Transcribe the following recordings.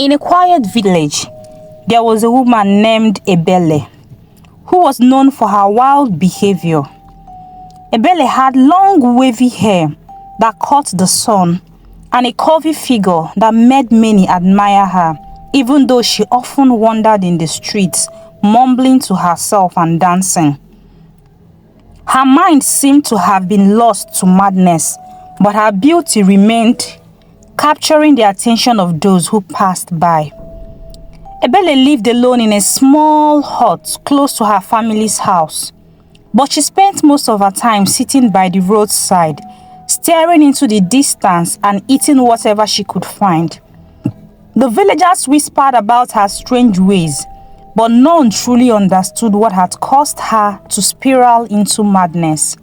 In a quiet village, there was a woman named Ebele, who was known for her wild behavior. Ebele had long wavy hair that caught the sun and a curvy figure that made many admire her, even though she often wandered in the streets, mumbling to herself and dancing. Her mind seemed to have been lost to madness, but her beauty remained, capturing the attention of those who passed by. Ebele lived alone in a small hut close to her family's house, but she spent most of her time sitting by the roadside, staring into the distance and eating whatever she could find. The villagers whispered about her strange ways, but none truly understood what had caused her to spiral into madness.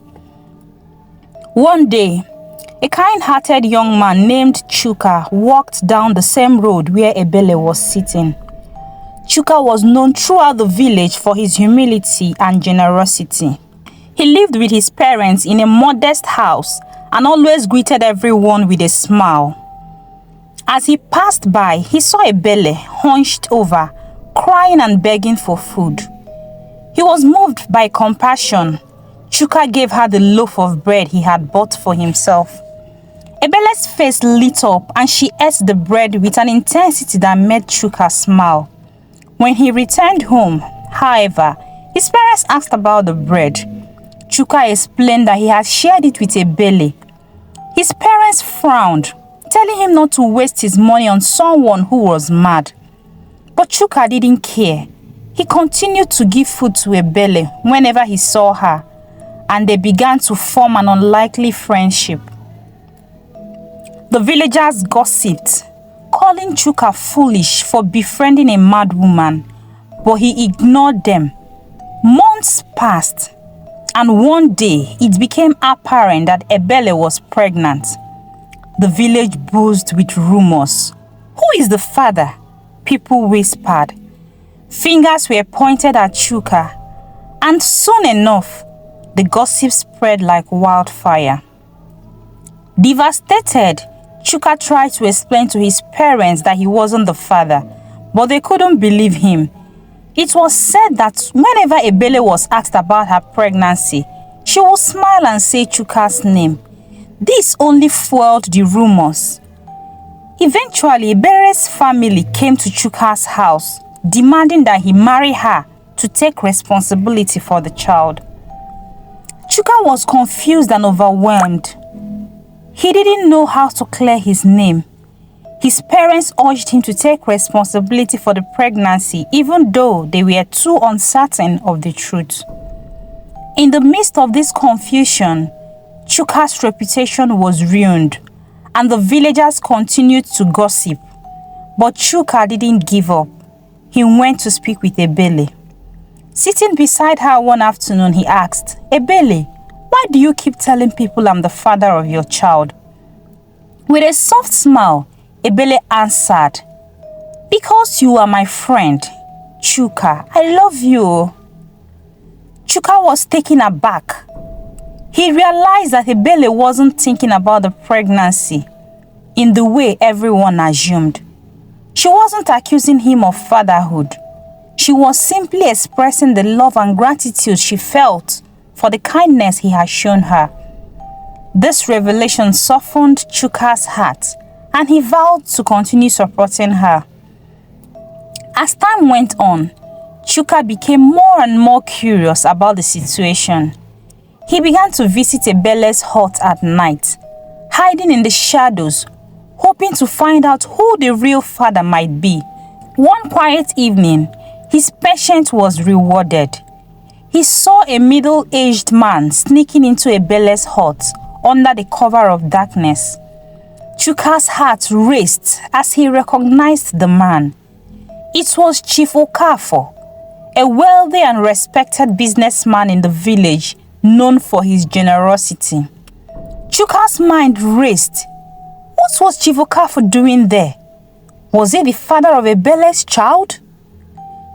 One day, a kind-hearted young man named Chuka walked down the same road where Ebele was sitting. Chuka was known throughout the village for his humility and generosity. He lived with his parents in a modest house and always greeted everyone with a smile. As he passed by, he saw Ebele hunched over, crying and begging for food. He was moved by compassion. Chuka gave her the loaf of bread he had bought for himself. Ebele's face lit up and she ate the bread with an intensity that made Chuka smile. When he returned home, however, his parents asked about the bread. Chuka explained that he had shared it with Ebele. His parents frowned, telling him not to waste his money on someone who was mad. But Chuka didn't care. He continued to give food to Ebele whenever he saw her, and they began to form an unlikely friendship. The villagers gossiped, calling Chuka foolish for befriending a mad woman, but he ignored them. Months passed, and one day it became apparent that Ebele was pregnant. The village buzzed with rumors. Who is the father? People whispered. Fingers were pointed at Chuka, and soon enough, the gossip spread like wildfire. Devastated, Chuka tried to explain to his parents that he wasn't the father, but they couldn't believe him. It was said that whenever Ebele was asked about her pregnancy, she would smile and say Chuka's name. This only fueled the rumors. Eventually, Ebele's family came to Chuka's house, demanding that he marry her to take responsibility for the child. Chuka was confused and overwhelmed. He didn't know how to clear his name. His parents urged him to take responsibility for the pregnancy, even though they were too uncertain of the truth. In the midst of this confusion, Chuka's reputation was ruined, and the villagers continued to gossip. But Chuka didn't give up. He went to speak with Ebele. Sitting beside her one afternoon, he asked, "Ebele, why do you keep telling people I'm the father of your child?" With a soft smile, Ebele answered, "Because you are my friend, Chuka. I love you." Chuka was taken aback. He realized that Ebele wasn't thinking about the pregnancy in the way everyone assumed. She wasn't accusing him of fatherhood. She was simply expressing the love and gratitude she felt for the kindness he had shown her. This revelation softened Chuka's heart, and he vowed to continue supporting her. As time went on, Chuka became more and more curious about the situation. He began to visit Ebele's hut at night, hiding in the shadows, hoping to find out who the real father might be. One quiet evening, his patience was rewarded. He saw a middle-aged man sneaking into Ebele's hut under the cover of darkness. Chuka's heart raced as he recognized the man. It was Chief Ukafor, a wealthy and respected businessman in the village known for his generosity. Chuka's mind raced. What was Chief Ukafor doing there? Was he the father of Ebele's child?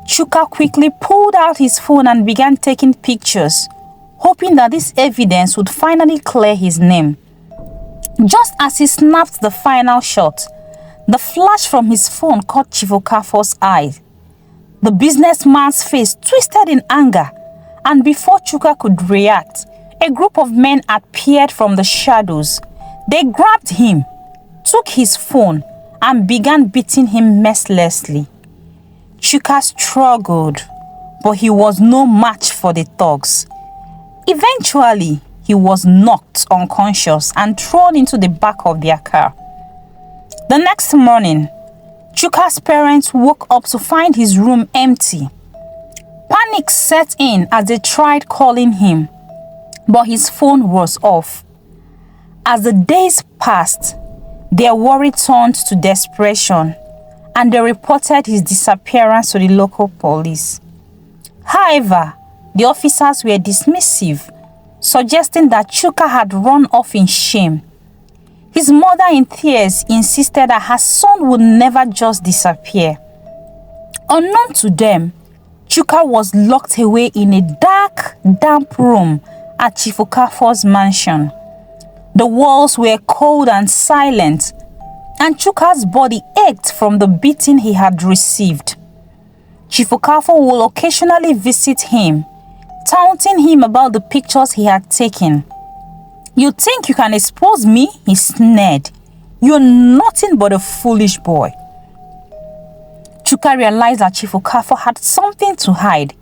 Chuka quickly pulled out his phone and began taking pictures, hoping that this evidence would finally clear his name. Just as he snapped the final shot, The flash from his phone caught Chief Ukafor's eye. The businessman's face twisted in anger, and before Chuka could react, a group of men appeared from the shadows. They grabbed him, took his phone, and began beating him mercilessly. Chuka struggled, but he was no match for the thugs. Eventually, he was knocked unconscious and thrown into the back of their car. The next morning, Chuka's parents woke up to find his room empty. Panic set in as they tried calling him, but his phone was off. As the days passed, their worry turned to desperation, and they reported his disappearance to the local police. However, the officers were dismissive, suggesting that Chuka had run off in shame. His mother, in tears, insisted that her son would never just disappear. Unknown to them, Chuka was locked away in a dark, damp room at Chief Ukafor's mansion. The walls were cold and silent, and Chuka's body ached from the beating he had received. Chief Ukafor will occasionally visit him, taunting him about the pictures he had taken. "You think you can expose me?" he sneered. "You're nothing but a foolish boy." Chuka realized that Chief Ukafor had something to hide,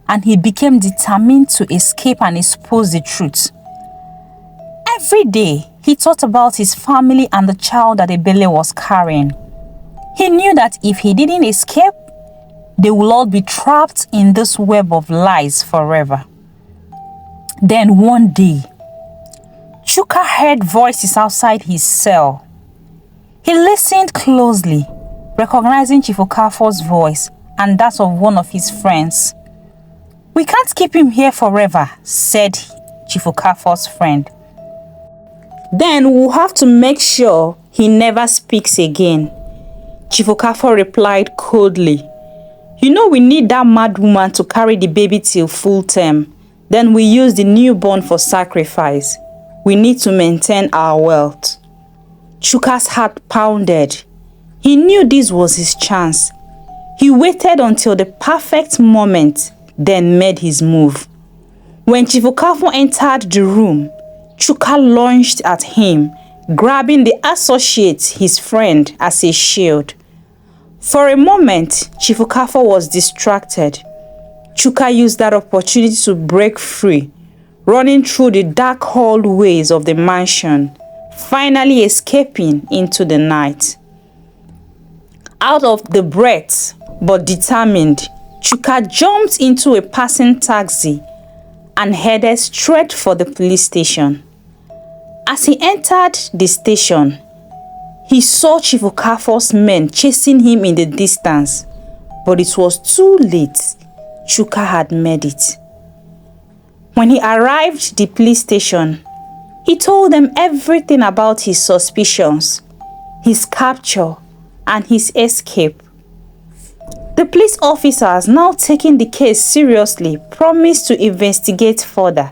and he became determined to escape and expose the truth. Every day, he thought about his family and the child that Ebele was carrying. He knew that if he didn't escape, they will all be trapped in this web of lies forever. Then one day, Chuka heard voices outside his cell. He listened closely, recognizing Chief Ukafor's voice and that of one of his friends. "We can't keep him here forever," said Chief Ukafor's friend. "Then we'll have to make sure he never speaks again," Chief Ukafor replied coldly. "You know we need that mad woman to carry the baby till full term. Then we use the newborn for sacrifice. We need to maintain our wealth." Chuka's heart pounded. He knew this was his chance. He waited until the perfect moment, then made his move. When Chief Ukafor entered the room, Chuka lunged at him, grabbing the associate, his friend, as a shield. For a moment, Chief Ukafor was distracted. Chuka used that opportunity to break free, running through the dark hallways of the mansion, finally escaping into the night. Out of the breath, but determined, Chuka jumped into a passing taxi and headed straight for the police station. As he entered the station, he saw Chief Ukafor's men chasing him in the distance, but it was too late. Chuka had made it. When he arrived at the police station, he told them everything about his suspicions, his capture, and his escape. The police officers, now taking the case seriously, promised to investigate further.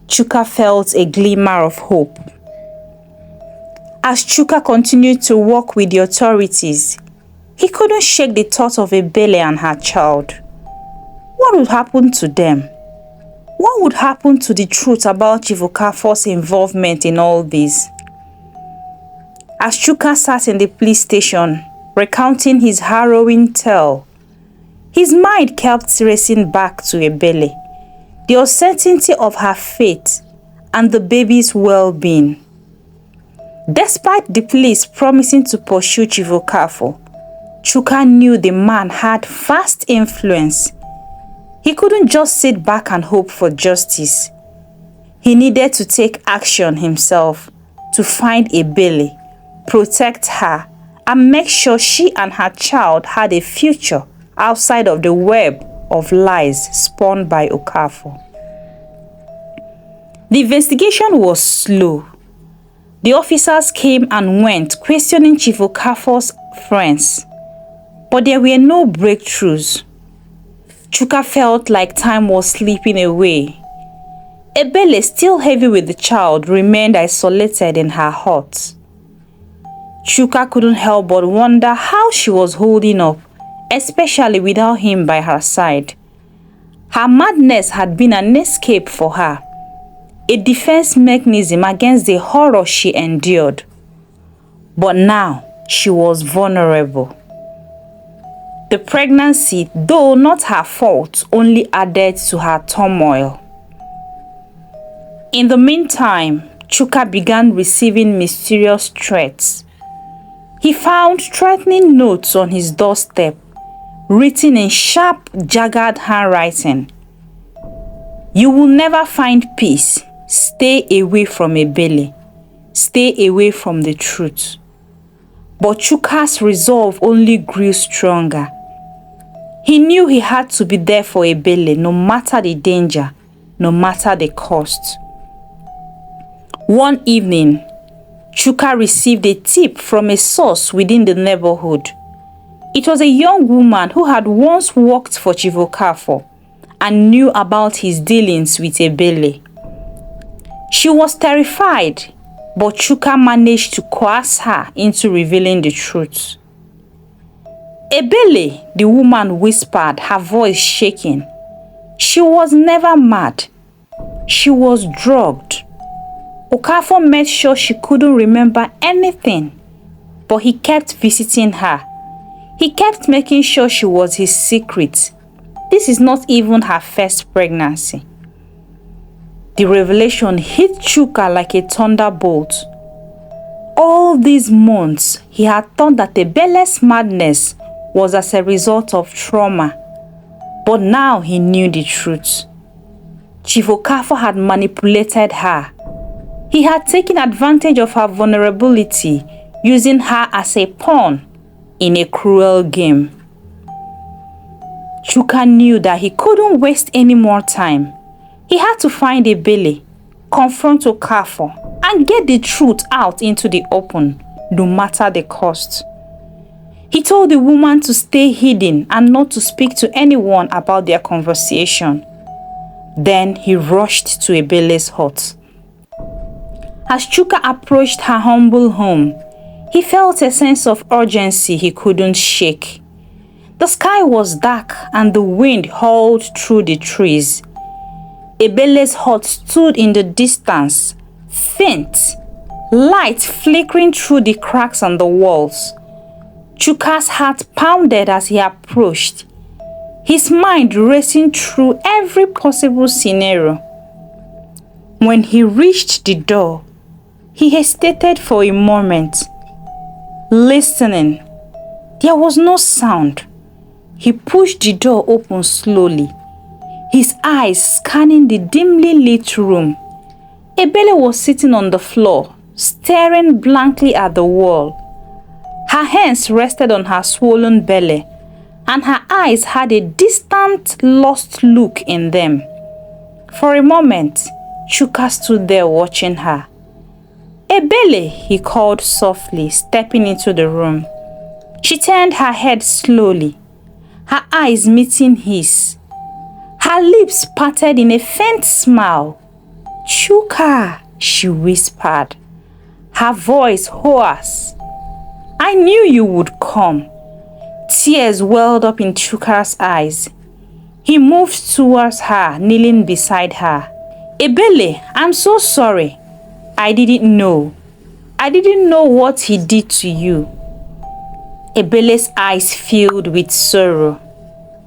Chuka felt a glimmer of hope. As Chuka continued to work with the authorities, he couldn't shake the thought of Ebele and her child. What would happen to them? What would happen to the truth about Chief Ukafor's involvement in all this? As Chuka sat in the police station, recounting his harrowing tale, his mind kept racing back to Ebele, the uncertainty of her fate, and the baby's well-being. Despite the police promising to pursue Chief Ukafor, Chuka knew the man had vast influence. He couldn't just sit back and hope for justice. He needed to take action himself to find Ebele, protect her, and make sure she and her child had a future outside of the web of lies spun by Ukafor. The investigation was slow. The officers came and went, questioning Chief Ukafor's friends, but there were no breakthroughs. Chuka felt like time was slipping away. Ebele, still heavy with the child, remained isolated in her hut. Chuka couldn't help but wonder how she was holding up, especially without him by her side. Her madness had been an escape for her, a defense mechanism against the horror she endured. But now she was vulnerable. The pregnancy, though not her fault, only added to her turmoil. In the meantime, Chuka began receiving mysterious threats. He found threatening notes on his doorstep, written in sharp, jagged handwriting. "You will never find peace. Stay away from Ebele. Stay away from the truth." But Chuka's resolve only grew stronger. He knew he had to be there for Ebele, no matter the danger, no matter the cost. One evening, Chuka received a tip from a source within the neighborhood. It was a young woman who had once worked for Chief Ukafor and knew about his dealings with Ebele. She was terrified, but Chuka managed to coerce her into revealing the truth. "Ebele," the woman whispered, her voice shaking. "She was never mad. She was drugged. Ukafor made sure she couldn't remember anything, but he kept visiting her. He kept making sure she was his secret. This is not even her first pregnancy." The revelation hit Chuka like a thunderbolt. All these months, he had thought that Ebele's madness was as a result of trauma, but now he knew the truth. Chief Ukafor had manipulated her. He had taken advantage of her vulnerability, using her as a pawn in a cruel game. Chuka knew that he couldn't waste any more time. He had to find Ebele, confront Ukafor, and get the truth out into the open, no matter the cost. He told the woman to stay hidden and not to speak to anyone about their conversation. Then he rushed to Ebele's hut. As Chuka approached her humble home, he felt a sense of urgency he couldn't shake. The sky was dark and the wind howled through the trees. Ebele's hut stood in the distance, faint, light flickering through the cracks on the walls. Chuka's heart pounded as he approached, his mind racing through every possible scenario. When he reached the door, he hesitated for a moment, listening. There was no sound. He pushed the door open slowly, his eyes scanning the dimly lit room. Ebele was sitting on the floor, staring blankly at the wall. Her hands rested on her swollen belly, and her eyes had a distant, lost look in them. For a moment, Chuka stood there watching her. "Ebele," he called softly, stepping into the room. She turned her head slowly, her eyes meeting his. Her lips parted in a faint smile. "Chuka," she whispered, her voice hoarse. "I knew you would come." Tears welled up in Chuka's eyes. He moved towards her, kneeling beside her. "Ebele, I'm so sorry. I didn't know. I didn't know what he did to you." Ebele's eyes filled with sorrow.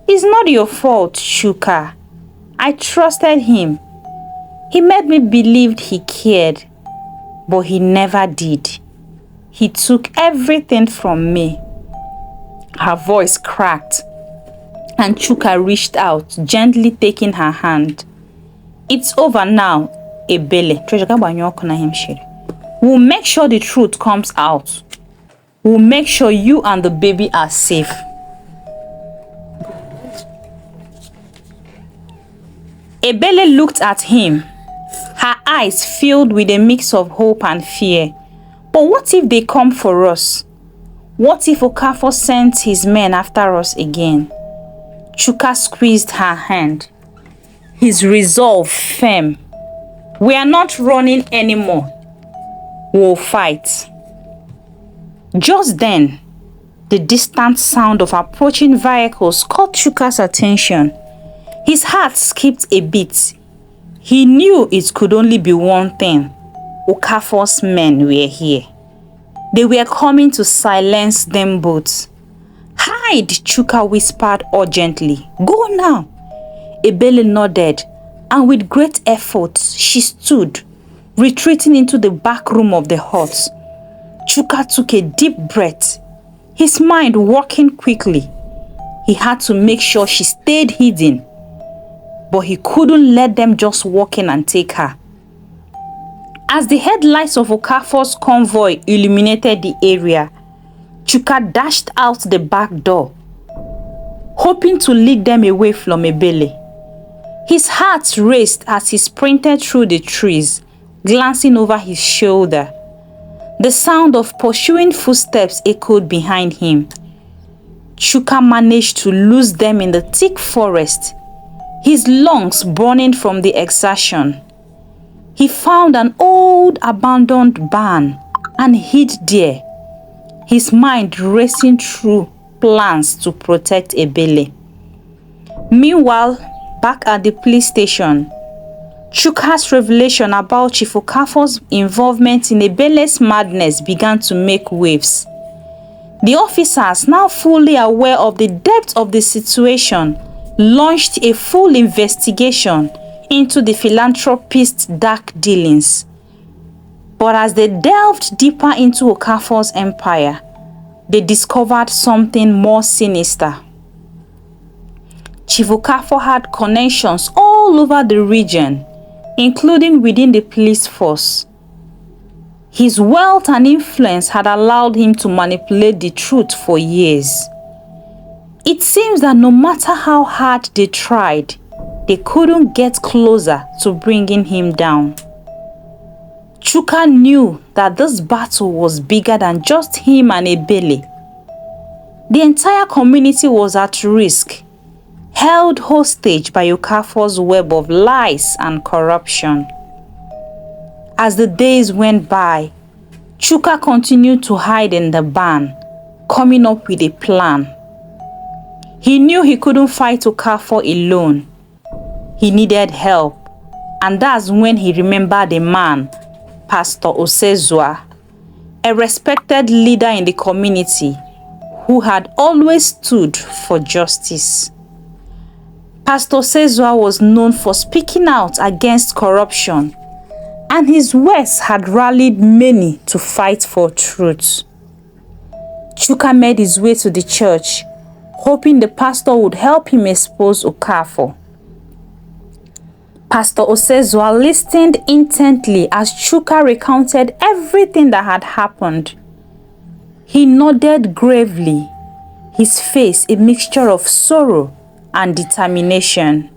"It's not your fault, Chuka. I trusted him. He made me believe he cared, but he never did. He took everything from me." Her voice cracked, and Chuka reached out, gently taking her hand. "It's over now, Ebele. We'll make sure the truth comes out. We'll make sure you and the baby are safe." Ebele looked at him, her eyes filled with a mix of hope and fear. But what if they come for us? What if Ukafor sent his men after us again? Chuka squeezed her hand, his resolve firm. "We are not running anymore. We'll fight." Just then, the distant sound of approaching vehicles caught Chuka's attention. His heart skipped a beat. He knew it could only be one thing. Ukafor's men were here. They were coming to silence them both. "Hide," Chuka whispered urgently. "Go now." Ebele nodded, and with great effort, she stood, retreating into the back room of the hut. Chuka took a deep breath, his mind working quickly. He had to make sure she stayed hidden, but he couldn't let them just walk in and take her. As the headlights of Ukafor's convoy illuminated the area, Chuka dashed out the back door, hoping to lead them away from Ebele. His heart raced as he sprinted through the trees, glancing over his shoulder. The sound of pursuing footsteps echoed behind him. Chuka managed to lose them in the thick forest, his lungs burning from the exertion. He found an old abandoned barn and hid there, his mind racing through plans to protect Ebele. Meanwhile, back at the police station, Chuka's revelation about Chief Ukafor's involvement in Ebele's madness began to make waves. The officers, now fully aware of the depth of the situation, launched a full investigation into the philanthropist's dark dealings. But as they delved deeper into Ukafor's empire, they discovered something more sinister. Chief Ukafor had connections all over the region, including within the police force. His wealth and influence had allowed him to manipulate the truth for years. It seems that no matter how hard they tried, they couldn't get closer to bringing him down. Chuka knew that this battle was bigger than just him and Ebele. The entire community was at risk, held hostage by Ukafor's web of lies and corruption. As the days went by, Chuka continued to hide in the barn, coming up with a plan. He knew he couldn't fight Ukafor alone. He needed help, and that's when he remembered a man, Pastor Osezua, a respected leader in the community who had always stood for justice. Pastor Osezua was known for speaking out against corruption, and his words had rallied many to fight for truth. Chuka made his way to the church, hoping the pastor would help him expose Ukafor. Pastor Osezua listened intently as Chuka recounted everything that had happened. He nodded gravely, his face a mixture of sorrow and determination.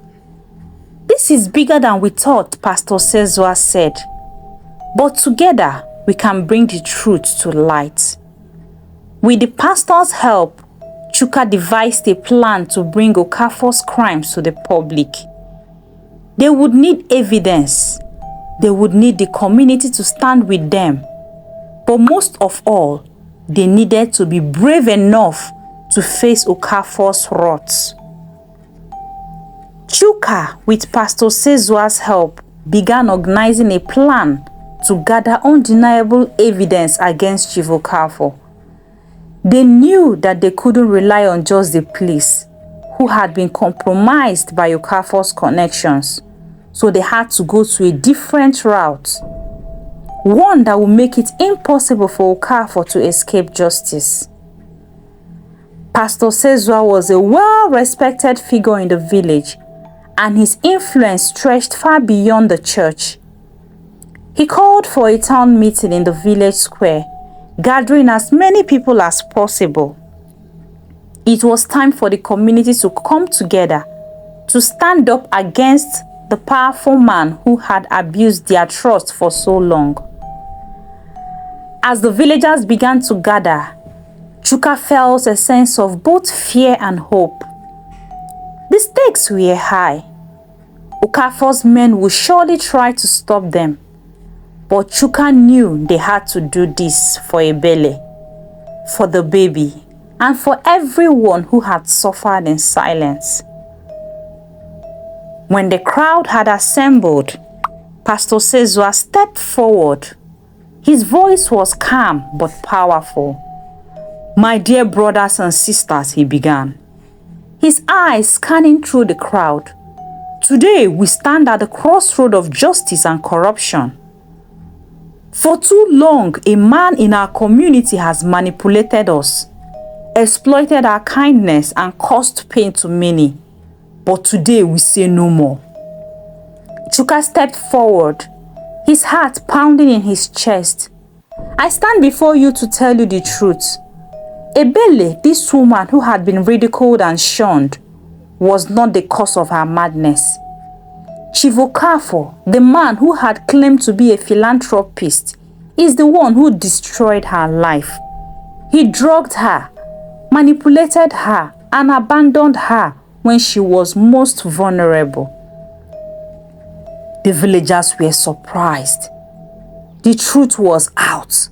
"This is bigger than we thought," Pastor Osezua said. "But together we can bring the truth to light." With the pastor's help, Chuka devised a plan to bring Ukafor's crimes to the public. They would need evidence. They would need the community to stand with them. But most of all, they needed to be brave enough to face Ukafor's wrath. Chuka, with Pastor Sezua's help, began organizing a plan to gather undeniable evidence against Chief Ukafor. They knew that they couldn't rely on just the police, who had been compromised by Ukafor's connections, so they had to go to a different route, one that would make it impossible for Ukafor to escape justice. Pastor Sezua was a well-respected figure in the village, and his influence stretched far beyond the church. He called for a town meeting in the village square, gathering as many people as possible. It was time for the community to come together to stand up against the powerful man who had abused their trust for so long. As the villagers began to gather, Chuka felt a sense of both fear and hope. The stakes were high. Ukafor's men would surely try to stop them, but Chuka knew they had to do this for Ebele. for the baby, and for everyone who had suffered in silence. When the crowd had assembled, Pastor Sezua stepped forward. His voice was calm but powerful. "My dear brothers and sisters," he began, his eyes scanning through the crowd. "Today we stand at the crossroad of justice and corruption. For too long, a man in our community has manipulated us, exploited our kindness, and caused pain to many. But today we say no more." Chuka stepped forward, his heart pounding in his chest. "I stand before you to tell you the truth. Ebele, this woman who had been ridiculed and shunned, was not the cause of her madness. Chief Ukafor, the man who had claimed to be a philanthropist, is the one who destroyed her life. He drugged her, manipulated her, and abandoned her when she was most vulnerable." The villagers were surprised. The truth was out.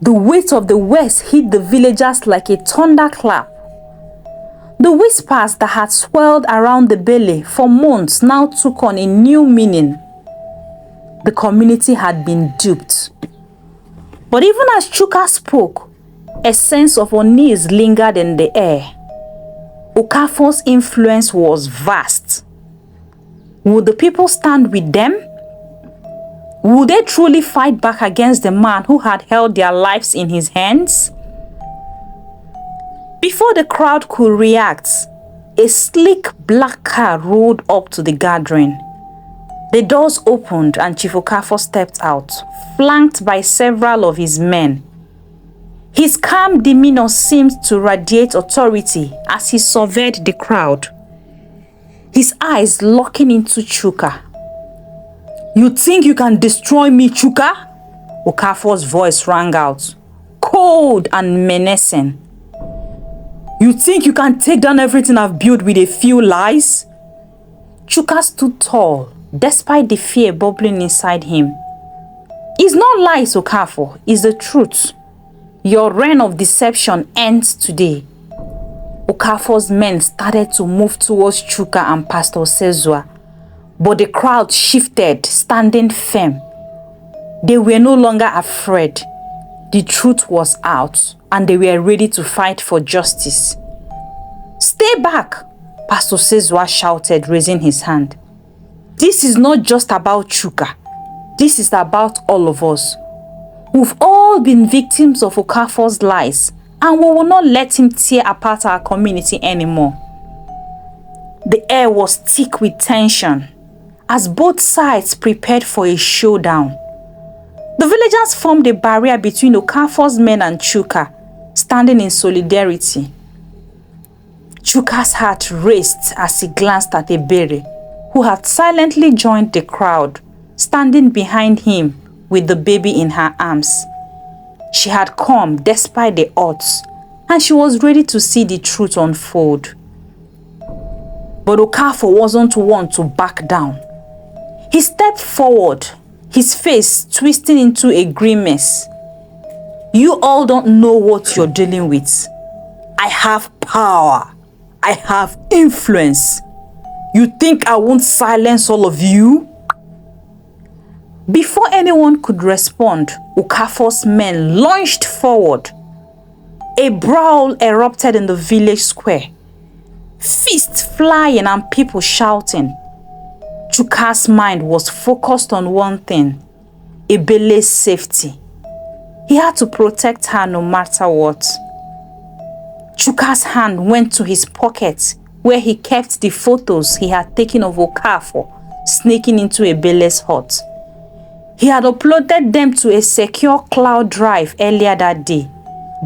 The weight of the West hit the villagers like a thunderclap. The whispers that had swirled around the Ebele for months now took on a new meaning. The community had been duped. But even as Chuka spoke, a sense of unease lingered in the air. Ukafor's influence was vast. Would the people stand with them? Would they truly fight back against the man who had held their lives in his hands? Before the crowd could react, a sleek black car rolled up to the gathering. The doors opened and Chief Ukafor stepped out, flanked by several of his men. His calm demeanor seemed to radiate authority as he surveyed the crowd, his eyes looking into Chuka. "You think you can destroy me, Chuka?" Ukafor's voice rang out, cold and menacing. "You think you can take down everything I've built with a few lies?" Chuka stood tall, despite the fear bubbling inside him. "It's not lies, Ukafor, it's the truth. Your reign of deception ends today." Ukafor's men started to move towards Chuka and Pastor Sezua, but the crowd shifted, standing firm. They were no longer afraid. The truth was out, and they were ready to fight for justice. "Stay back," Pastor Sezua shouted, raising his hand. "This is not just about Chuka. This is about all of us. We've all been victims of Ukafor's lies, and we will not let him tear apart our community anymore." The air was thick with tension as both sides prepared for a showdown. The villagers formed a barrier between Ukafor's men and Chuka, standing in solidarity. Chuka's heart raced as he glanced at Ebele, who had silently joined the crowd, standing behind him with the baby in her arms. She had come despite the odds, and she was ready to see the truth unfold. But Ukafor wasn't one to back down. He stepped forward, his face twisting into a grimace. "You all don't know what you're dealing with. I have power. I have influence. You think I won't silence all of you?" Before anyone could respond, Ukafor's men launched forward. A brawl erupted in the village square, fists flying and people shouting. Chuka's mind was focused on one thing: Ebele's safety. He had to protect her no matter what. Chuka's hand went to his pocket where he kept the photos he had taken of Ukafor sneaking into Ebele's hut. He had uploaded them to a secure cloud drive earlier that day,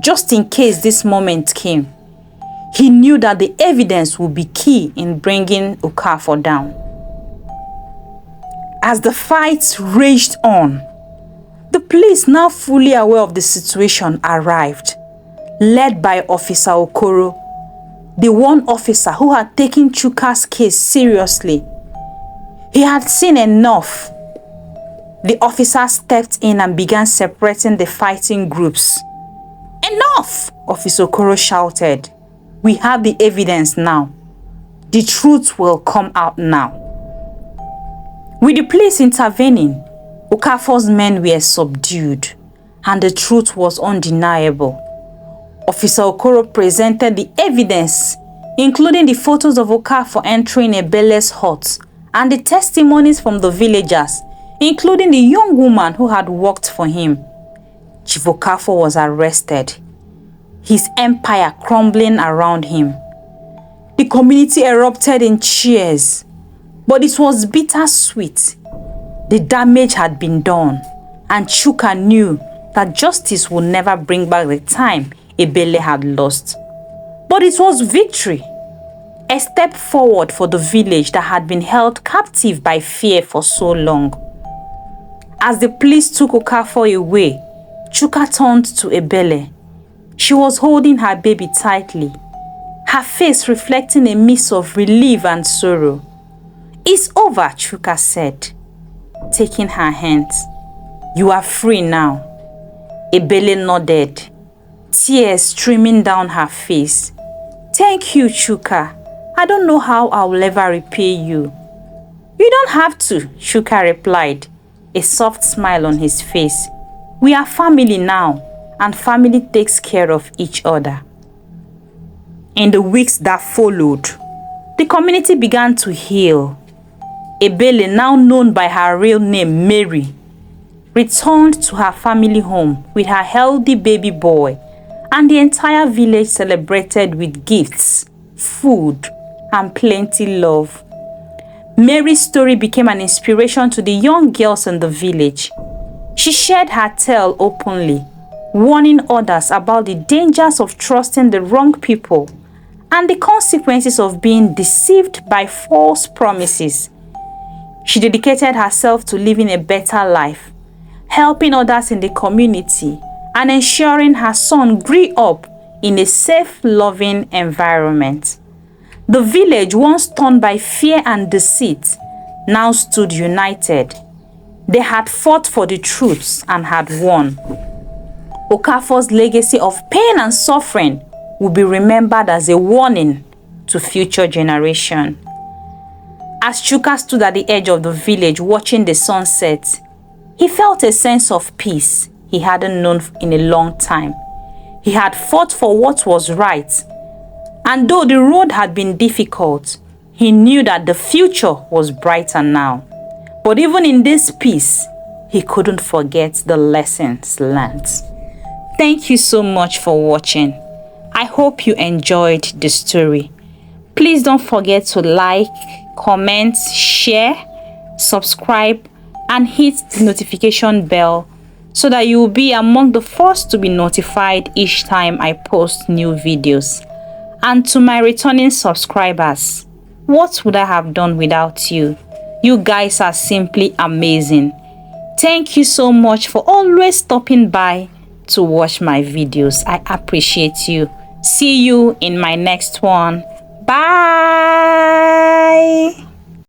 just in case this moment came. He knew that the evidence would be key in bringing Ukafor down. As the fight raged on, the police, now fully aware of the situation, arrived, led by Officer Okoro, the one officer who had taken Chuka's case seriously. He had seen enough. The officer stepped in and began separating the fighting groups. "Enough!" Officer Okoro shouted. "We have the evidence now. The truth will come out now." With the police intervening, Okafor's men were subdued, and the truth was undeniable. Officer Okoro presented the evidence, including the photos of Ukafor entering Ebele's hut and the testimonies from the villagers, including the young woman who had worked for him. Chief Ukafor was arrested, his empire crumbling around him. The community erupted in cheers, but it was bittersweet. The damage had been done, and Chuka knew that justice would never bring back the time Ebele had lost. But it was victory, a step forward for the village that had been held captive by fear for so long. As the police took Ukafor away, Chuka turned to Ebele. She was holding her baby tightly, her face reflecting a mix of relief and sorrow. "It's over," Chuka said, taking her hands. "You are free now." Ebele nodded, tears streaming down her face. "Thank you, Chuka. I don't know how I will ever repay you." "You don't have to," Chuka replied, a soft smile on his face. "We are family now, and family takes care of each other." In the weeks that followed, the community began to heal. Ebele, now known by her real name Mary, returned to her family home with her healthy baby boy, and the entire village celebrated with gifts, food, and plenty love. Mary's story became an inspiration to the young girls in the village. She shared her tale openly, warning others about the dangers of trusting the wrong people and the consequences of being deceived by false promises. She dedicated herself to living a better life, helping others in the community, and ensuring her son grew up in a safe, loving environment. The village, once torn by fear and deceit, now stood united. They had fought for the truth and had won. Okafor's legacy of pain and suffering will be remembered as a warning to future generations. As Chuka stood at the edge of the village watching the sunset, he felt a sense of peace he hadn't known in a long time. He had fought for what was right, and though the road had been difficult, he knew that the future was brighter now. But even in this peace, he couldn't forget the lessons learned. Thank you so much for watching. I hope you enjoyed the story. Please don't forget to like, comment, share, subscribe, and hit the notification bell so that you will be among the first to be notified each time I post new videos. And to my returning subscribers, what would I have done without you? You guys are simply amazing. Thank you so much for always stopping by to watch my videos. I appreciate you. See you in my next one. Bye.